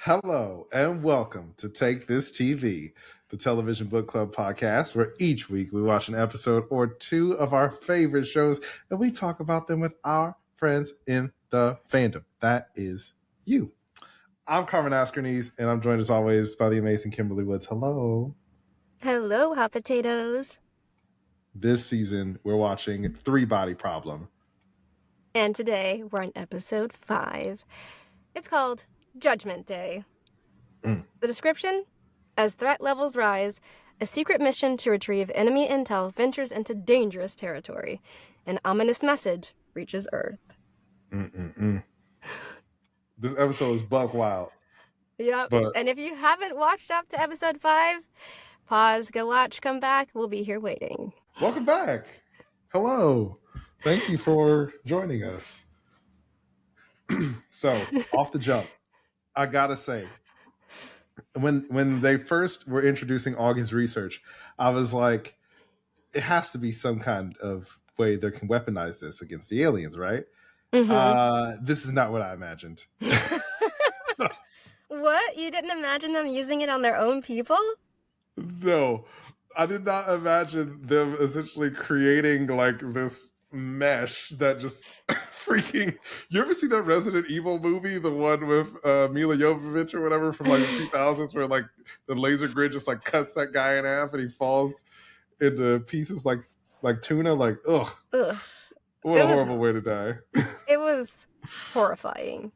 Hello and welcome to Take This TV, the television book club podcast where each week we watch an episode or two of our favorite shows and we talk about them with our friends in the fandom. That is you. I'm Carmen and I'm joined as always by the amazing Kimberly Woods. Hello. Hello, hot potatoes. This season we're watching Three Body Problem. And today we're on episode 5. It's called Judgment Day. The description: as threat levels rise, a secret mission to retrieve enemy intel ventures into dangerous territory. An ominous message reaches Earth. This episode is buck wild. Yep. But and if you haven't watched up to episode 5, pause, go watch, come back. We'll be here waiting. welcome back. Hello. Thank you for joining us. So, off the jump, I gotta say, when they first were introducing Augie's research, I was like, it has to be some kind of way they can weaponize this against the aliens, right? This is not what I imagined. What? You didn't imagine them using it on their own people? No, I did not imagine them essentially creating like this mesh that just freaking. You ever see that Resident Evil movie, the one with Mila Jovovich or whatever from like the 2000s, where like the laser grid just like cuts that guy in half and he falls into pieces like tuna? Like, ugh. What a horrible way to die. It was horrifying.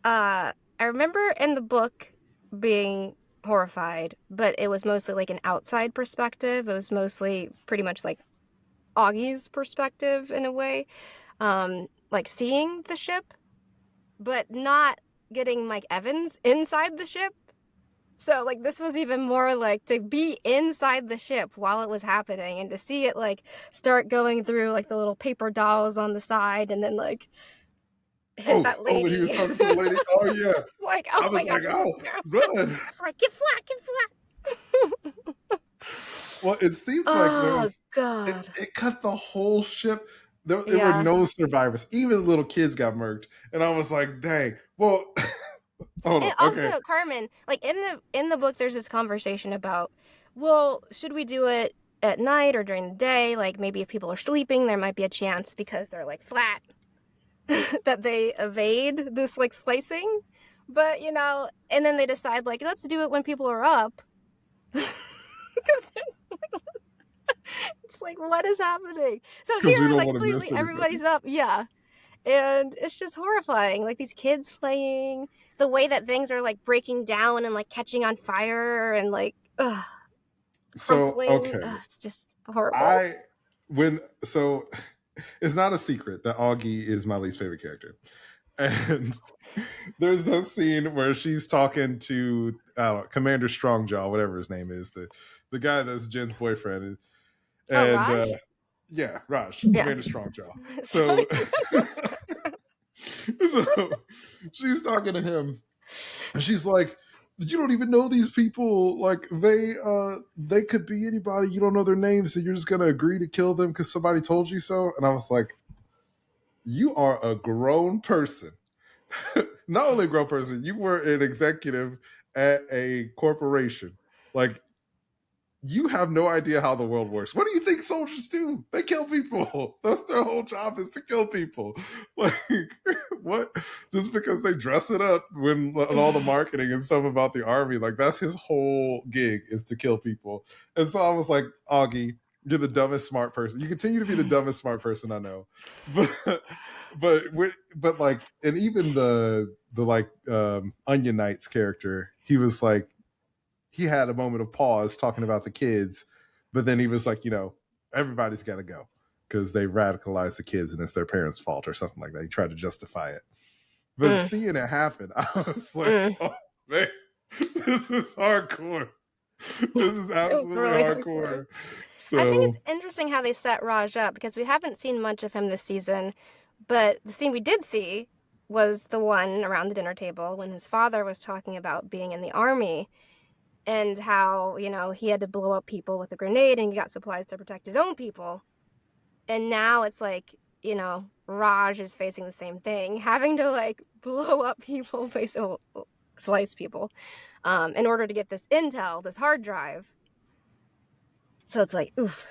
I remember in the book being horrified, but it was mostly like an outside perspective. It was mostly pretty much like Augie's perspective in a way, like seeing the ship, but not getting Mike Evans inside the ship. So like this was even more like to be inside the ship while it was happening and to see it like start going through like the little paper dolls on the side and then like hit that lady. Oh, when he was talking to the lady. Oh yeah. Like, oh, I was like, oh, run. It's like, get flat. Well, it seemed like there was. God. It cut the whole ship. There were no survivors. Even little kids got murked, and I was like, dang. Well, hold on. And also, Carmen, like in the book, there's this conversation about, well, should we do it at night or during the day? Like maybe if people are sleeping, there might be a chance because they're like flat that they evade this like slicing. But you know, and then they decide like let's do it when people are up. Because it's like what is happening? So here, like clearly everybody's up, yeah. And it's just horrifying. Like these kids playing, the way that things are like breaking down and like catching on fire and like crumbling. It's just horrible. It's not a secret that Augie is my least favorite character. And there's that scene where she's talking to Commander Strongjaw, whatever his name is, the guy that's Jen's boyfriend. And Raj? Raj, Commander Strongjaw. So she's talking to him, and she's like, you don't even know these people. Like they could be anybody. You don't know their names, so you're just gonna agree to kill them because somebody told you so. And I was like, you are a grown person. Not only a grown person, you were an executive at a corporation. Like, you have no idea how the world works. What do you think soldiers do? They kill people. That's their whole job, is to kill people. Like, what? Just because they dress it up when all the marketing and stuff about the army, like that's his whole gig, is to kill people. And so I was like, Augie, you're the dumbest smart person. You continue to be the dumbest smart person I know. But like, and even the like Onion Knight's character, he was like, he had a moment of pause talking about the kids, but then he was like, you know, everybody's got to go because they radicalize the kids and it's their parents' fault or something like that. He tried to justify it. But seeing it happen, I was like, oh, man, this is hardcore. This is absolutely really hardcore. So, I think it's interesting how they set Raj up because we haven't seen much of him this season, but the scene we did see was the one around the dinner table when his father was talking about being in the army and how, you know, he had to blow up people with a grenade and he got supplies to protect his own people. And now it's like, you know, Raj is facing the same thing, having to like blow up people. slice people, in order to get this intel, this hard drive. So it's like, oof.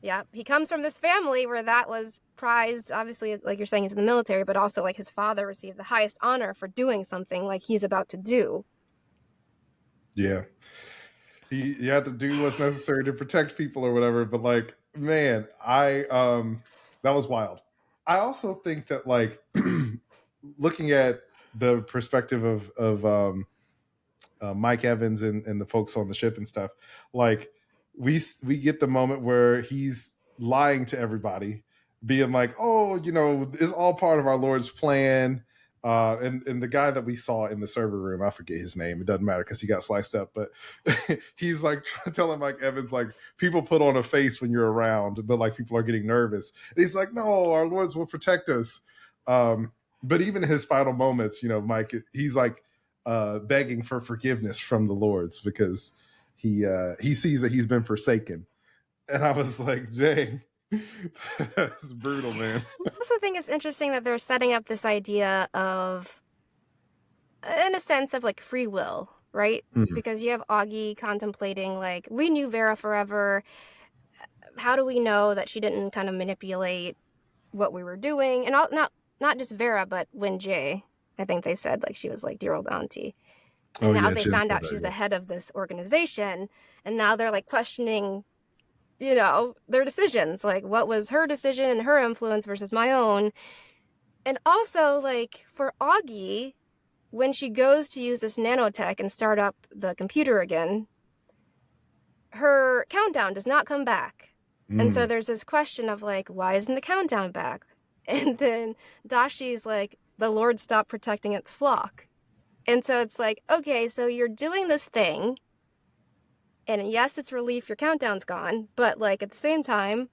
Yeah, he comes from this family where that was prized. Obviously, like you're saying, he's in the military, but also like his father received the highest honor for doing something like he's about to do. Yeah. He had to do what's necessary to protect people or whatever. But like, man, that was wild. I also think that like looking at the perspective of Mike Evans and the folks on the ship and stuff, like we get the moment where he's lying to everybody, being like, "Oh, you know, it's all part of our Lord's plan." And the guy that we saw in the server room, I forget his name. It doesn't matter because he got sliced up. But he's like telling Mike Evans, like, people put on a face when you're around, but like people are getting nervous. And he's like, "No, our Lords will protect us." But even in his final moments, you know, Mike, he's like begging for forgiveness from the Lords because he sees that he's been forsaken. And I was like, dang, that's brutal, man. I also think it's interesting that they're setting up this idea of, in a sense, of like free will, right? Mm-hmm. Because you have Augie contemplating, like, we knew Vera forever. How do we know that she didn't kind of manipulate what we were doing? And not just Vera, but Win Jay. I think they said like she was like dear old auntie. And now they found out she's the head of this organization, and now they're like questioning, you know, their decisions. Like, what was her decision and her influence versus my own? And also, like, for Augie, when she goes to use this nanotech and start up the computer again, her countdown does not come back. And so there's this question of like, why isn't the countdown back? And then Dashi's like, the Lord stopped protecting its flock. And so it's like, okay, so you're doing this thing, and yes, it's relief your countdown's gone, but like at the same time,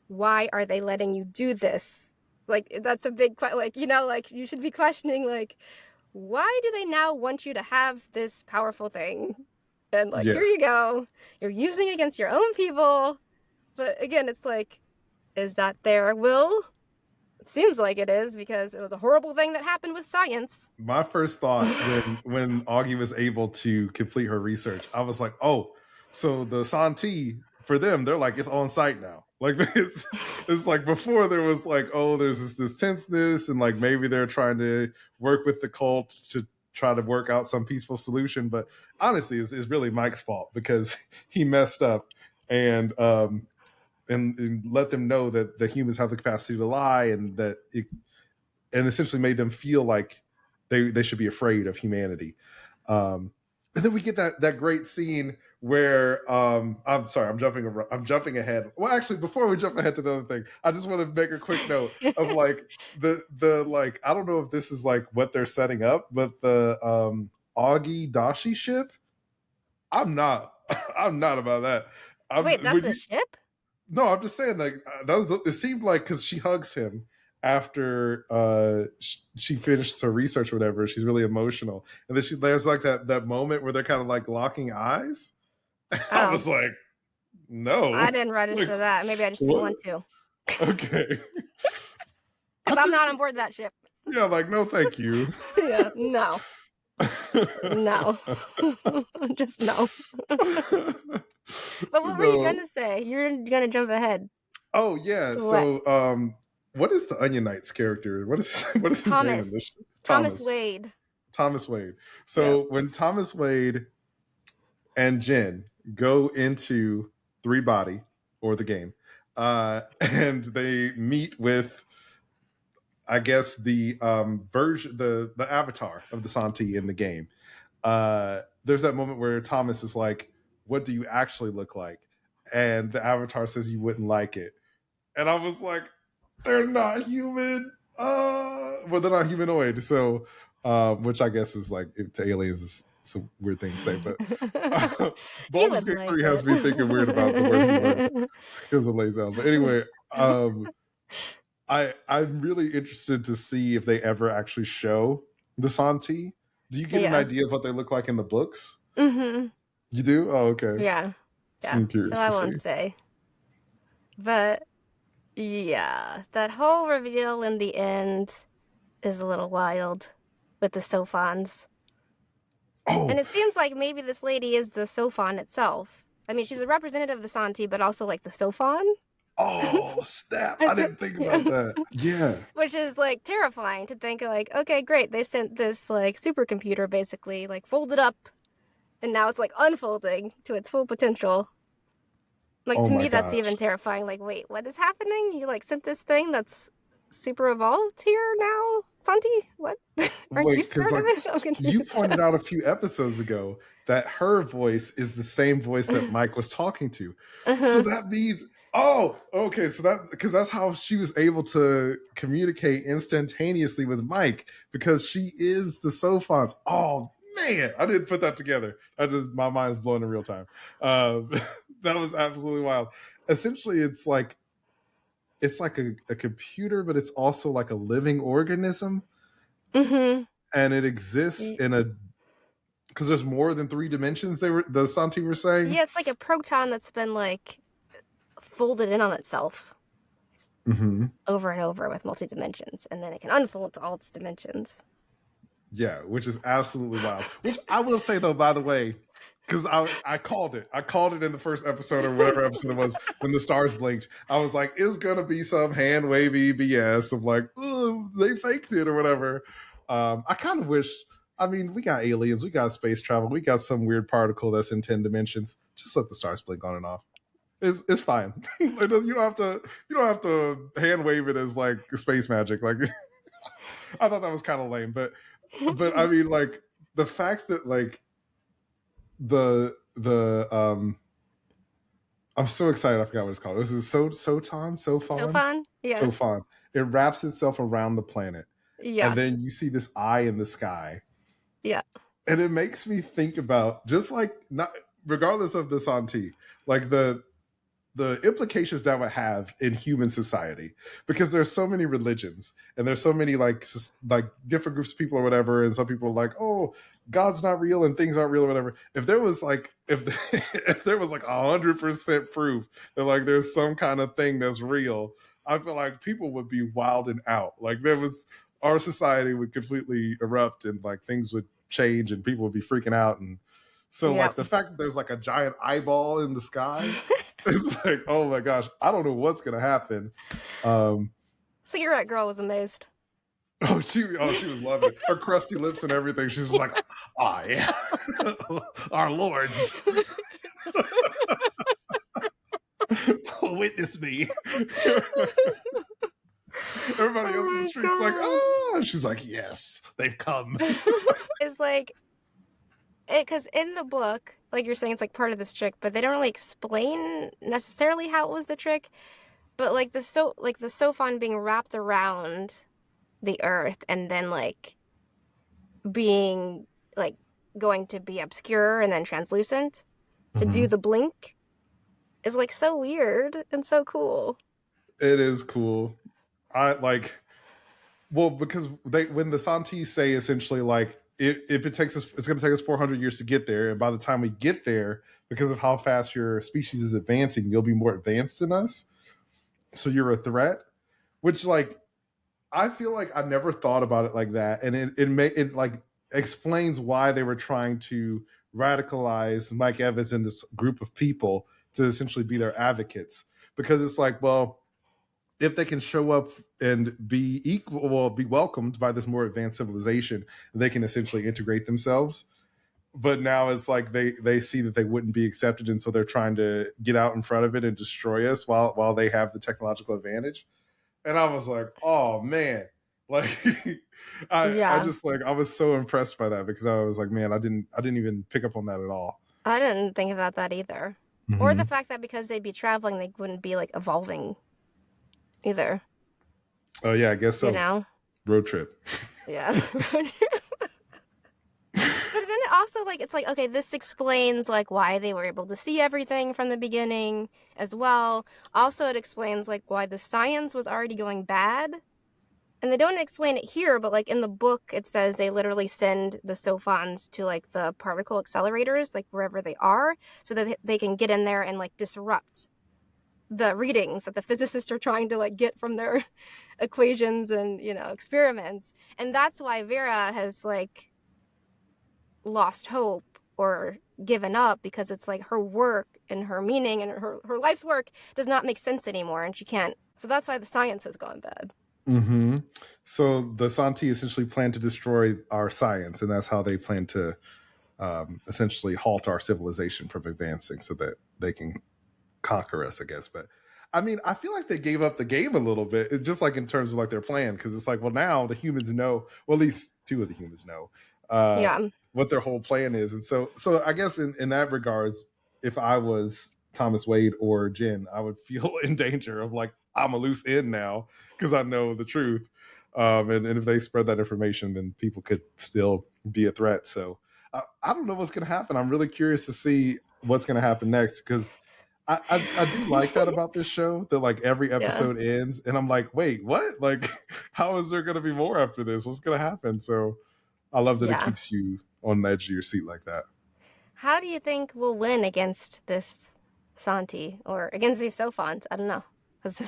why are they letting you do this? Like, that's a big like, you know, like you should be questioning, like, why do they now want you to have this powerful thing? And like, here you go, you're using it against your own people. But again, it's like, is that their will? It seems like it is, because it was a horrible thing that happened with science. My first thought when Augie was able to complete her research, I was like, oh, so the Santi, for them, they're like, it's on site now. Like it's like before there was like, oh, there's this tenseness, and like maybe they're trying to work with the cult to try to work out some peaceful solution. But honestly, it's really Mike's fault because he messed up and let them know that the humans have the capacity to lie, and that and essentially made them feel like they should be afraid of humanity. And then we get that great scene where I'm sorry, I'm jumping ahead. Well, actually, before we jump ahead to the other thing, I just want to make a quick note of like the like, I don't know if this is like what they're setting up, but the Augie Dashi ship, I'm not I'm not about that. Wait, that's a ship? No, I'm just saying, like, it seemed like, because she hugs him after she finished her research or whatever, she's really emotional, and then there's like that moment where they're kind of like locking eyes. I was like, no, I didn't register that. Maybe I just didn't want to. Okay. Because I'm not on board that ship. Yeah, like, no, thank you. Yeah, no. No. Just no. But what were you going to say? You're going to jump ahead. Oh, yeah. So, what is the Onion Knight's character? What is his name in this? Thomas Wade. Thomas Wade. So when Thomas Wade and Jen go into Three Body, or the game, and they meet with, I guess, the version, the avatar of the Santi in the game. There's that moment where Thomas is like, "What do you actually look like?" And the avatar says, "You wouldn't like it." And I was like, "They're not human. Well, they're not humanoid." So, which I guess is like, to aliens is some weird thing to say, but Baldur's Gate 3 has me thinking weird about the word humanoid because it lays out. But anyway, I'm really interested to see if they ever actually show the Santi. Do you get an idea of what they look like in the books? Mm-hmm. You do? Oh, okay. Yeah. I'm curious so I won't say. But yeah, that whole reveal in the end is a little wild with the Sofans. Oh, And it seems like maybe this lady is the Sofan itself. I mean, she's a representative of the Santi, but also like the Sofan. oh, snap! I didn't think Yeah. about that. Yeah. Which is like terrifying to think like, okay, great, they sent this like supercomputer basically like folded up, and now it's like unfolding to its full potential. Like Oh to my me, that's gosh. even terrifying. Like, wait, what is happening? You like sent this thing that's super evolved here now, Santi? What? Aren't you Wait, because scared of like it? I'm you confused. pointed out a few episodes ago that her voice is the same voice that Mike was talking to. So Uh-huh. that means, oh, okay. So that, because that's how she was able to communicate instantaneously with Mike, because she is the Sofons. Oh man, I didn't put that together. I just, my mind is blown in real time. Um, that was absolutely wild. Essentially, it's like a computer, but it's also like a living organism, Mm-hmm. and it exists in a, because there's more than three dimensions. The Santi were saying. Yeah, it's like a proton that's been like folded in on itself Mm-hmm. over and over with multi dimensions, and then it can unfold to all its dimensions. Yeah, which is absolutely wild. Which I will say though, by the way, because I called it. I called it in the first episode or whatever episode it was when the stars blinked. I was like, it's gonna be some hand wavy BS of like, oh, they faked it or whatever. I kind of wish. I mean, we got aliens, we got space travel, we got some weird particle that's in 10 dimensions. Just let the stars blink on and off. It's fine. You don't have to hand wave it as like space magic. Like I thought that was kind of lame, but I mean, like the fact that like the I'm so excited. I forgot what it's called. This is So Sofan, fun? Yeah. Sofan. It wraps itself around the planet, and Yeah. then you see this eye in the sky, Yeah. and it makes me think about, just like, not regardless of the Santi, like the implications that would have in human society, because there's so many religions and there's so many like different groups of people or whatever, and some people are like, oh, God's not real and things aren't real or whatever. If there was like, if there was like 100% proof that like there's some kind of thing that's real, I feel like people would be wilding out. Like there was, our society would completely erupt and like things would change and people would be freaking out. And so like Yep. the fact that there's like a giant eyeball in the sky, it's like, oh my gosh, I don't know what's gonna happen. Cigarette girl was amazed. She was loving it. Her crusty lips and everything. She was like, oh yeah, our lords, witness me. Everybody else in the streets like, oh, and she's like, yes, they've come. It's like because in the book, like you're saying, it's like part of this trick, but they don't really explain necessarily how it was the trick. But like the Sofan being wrapped around the earth and then like being like going to be obscure and then translucent to do the blink is like so weird and so cool. It is cool. I like, well, because when the Santis say essentially like, if it takes us, it's going to take us 400 years to get there, and by the time we get there, because of how fast your species is advancing, you'll be more advanced than us, so you're a threat. Which like, I feel like I never thought about it like that, and it like explains why they were trying to radicalize Mike Evans and this group of people to essentially be their advocates, because it's like, well, if they can show up and be equal, well, be welcomed by this more advanced civilization, they can essentially integrate themselves. But now it's like they see that they wouldn't be accepted, and so they're trying to get out in front of it and destroy us while they have the technological advantage. And I was like, oh man, like I Yeah. just like, I was so impressed by that, because I was like, man, I didn't even pick up on that at all. I didn't think about that either. Or the fact that because they'd be traveling, they wouldn't be like evolving either. Oh yeah, I guess so. You know? Road trip. Yeah. But then it also like it's like, okay, this explains like why they were able to see everything from the beginning as well. Also, it explains like why the science was already going bad. And they don't explain it here, but like in the book, it says they literally send the Sofans to like the particle accelerators, like wherever they are, so that they can get in there and like disrupt the readings that the physicists are trying to like get from their equations and, you know, experiments. And that's why Vera has like lost hope or given up, because it's like her work and her meaning and her life's work does not make sense anymore, and she can't. So that's why the science has gone bad. Mm-hmm. So the Santi essentially plan to destroy our science, and that's how they plan to essentially halt our civilization from advancing, so that they can conquer us, I guess. But I mean, I feel like they gave up the game a little bit, just like in terms of like their plan, because it's like, well, now the humans know, well, at least two of the humans know uh, Yeah. what their whole plan is, and so I guess in that regards, if I was Thomas Wade or Jen, I would feel in danger of like, I'm a loose end now because I know the truth, and if they spread that information, then people could still be a threat. So I don't know what's going to happen. I'm really curious to see what's going to happen next, because I do like that about this show, that like every Yeah. episode ends and I'm like, wait, what? Like, how is there going to be more after this? What's going to happen? So I love that it Yeah. keeps you on the edge of your seat like that. How do you think we'll win against this Santi or against these Sofans? I don't know. Because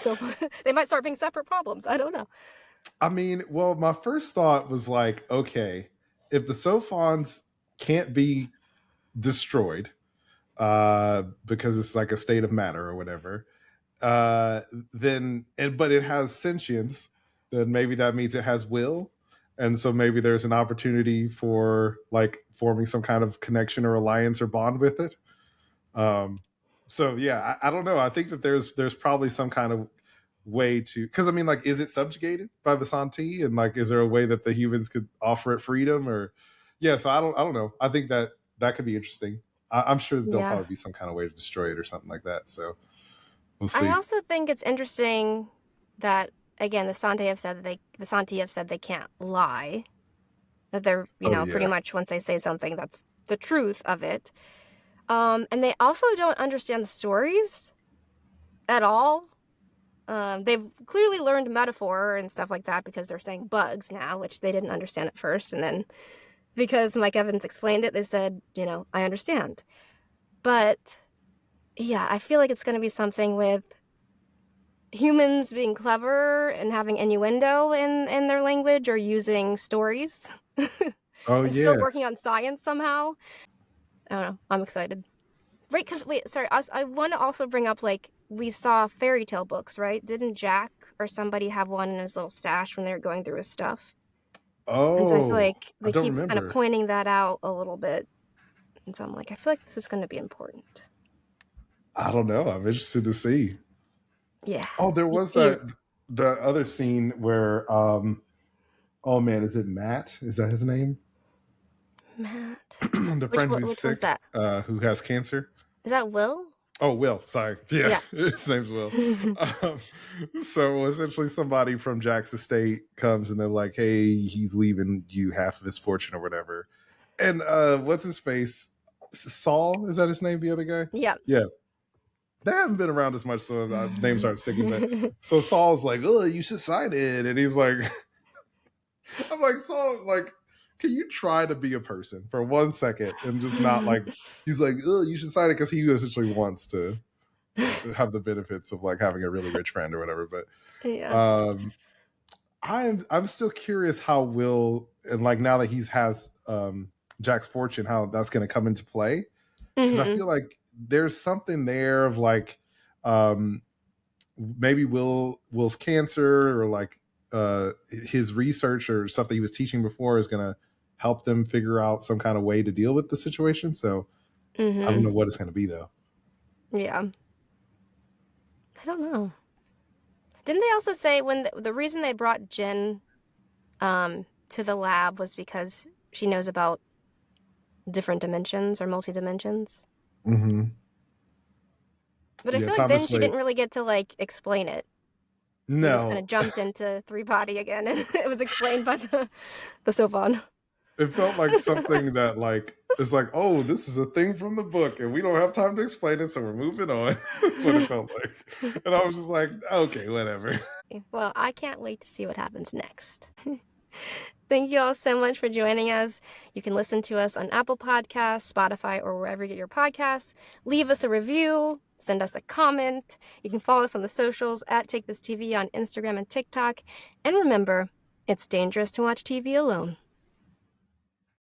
they might start being separate problems. I don't know. I mean, well, my first thought was like, okay, if the Sofons can't be destroyed because it's like a state of matter or whatever, then but it has sentience, then maybe that means it has will, and so maybe there's an opportunity for like forming some kind of connection or alliance or bond with it. um so yeah, I don't know. I think that there's probably some kind of way to, because I mean, like, is it subjugated by the Santi, and like, is there a way that the humans could offer it freedom, or yeah, so I don't know. I think that that could be interesting. I'm sure that there'll Yeah. probably be some kind of way to destroy it or something like that, so we'll I see. also think it's interesting that, again, the Santi have said they can't lie. That they're, Oh pretty yeah. much, once they say something, that's the truth of it. And they also don't understand the stories at all. They've clearly learned metaphor and stuff like that because they're saying bugs now, which they didn't understand at first. And then because Mike Evans explained it, they said, I understand. But yeah, I feel like it's going to be something with humans being clever and having innuendo in their language, or using stories Oh and still yeah. working on science somehow. I don't know. I'm excited. Right, because wait, sorry, I want to also bring up, like, we saw fairy tale books, right? Didn't Jack or somebody have one in his little stash when they were going through his stuff? And so I feel Oh, like I they don't keep kind of remember. pointing that out a little bit. And so I'm like, I feel like this is going to be important. I don't know. I'm interested to see. Yeah. Oh, there Me was too. that the other scene where oh man, is it Matt? Is that his name? Matt. The friend who's Which one's sick, that? who has cancer. Is that Will? Oh, Will. Sorry. Yeah, Yeah. his name's Will. Um, so essentially, somebody from Jack's estate comes and they're like, "Hey, he's leaving you half of his fortune or whatever." And what's his face? Saul, is that his name? The other guy? Yeah. Yeah, they haven't been around as much, so names aren't sticking. But so Saul's like, "Oh, you should sign it," and he's like, "I'm like, Saul, like, can you try to be a person for 1 second and just not like?" He's like, "Oh, you should sign it," because he essentially wants to have the benefits of like having a really rich friend or whatever. But Yeah. I'm still curious how Will, and like now that he has Jack's fortune, how that's going to come into play, because I Hmm. feel like there's something there of like um, maybe Will's cancer, or like his research or something he was teaching before is going to help them figure out some kind of way to deal with the situation. So I don't Hmm. know what it's going to be though. Yeah. I don't know. Didn't they also say when the reason they brought Jen to the lab was because she knows about different dimensions or multi-dimensions? Mm-hmm. But I Yeah, feel like then Thomas she Wade. didn't really get to, like, explain it. They just kind No, of jumped into three body again, and it was explained by the Sylvan. it felt like something that like it's like, oh, this is a thing from the book and we don't have time to explain it, so we're moving on. That's what it felt like. And I was just like, okay, whatever. Well, I can't wait to see what happens next. Thank you all so much for joining us. You can listen to us on Apple Podcasts, Spotify, or wherever you get your podcasts. Leave us a review, send us a comment. You can follow us on the socials at Take This TV on Instagram and TikTok. And remember, it's dangerous to watch TV alone.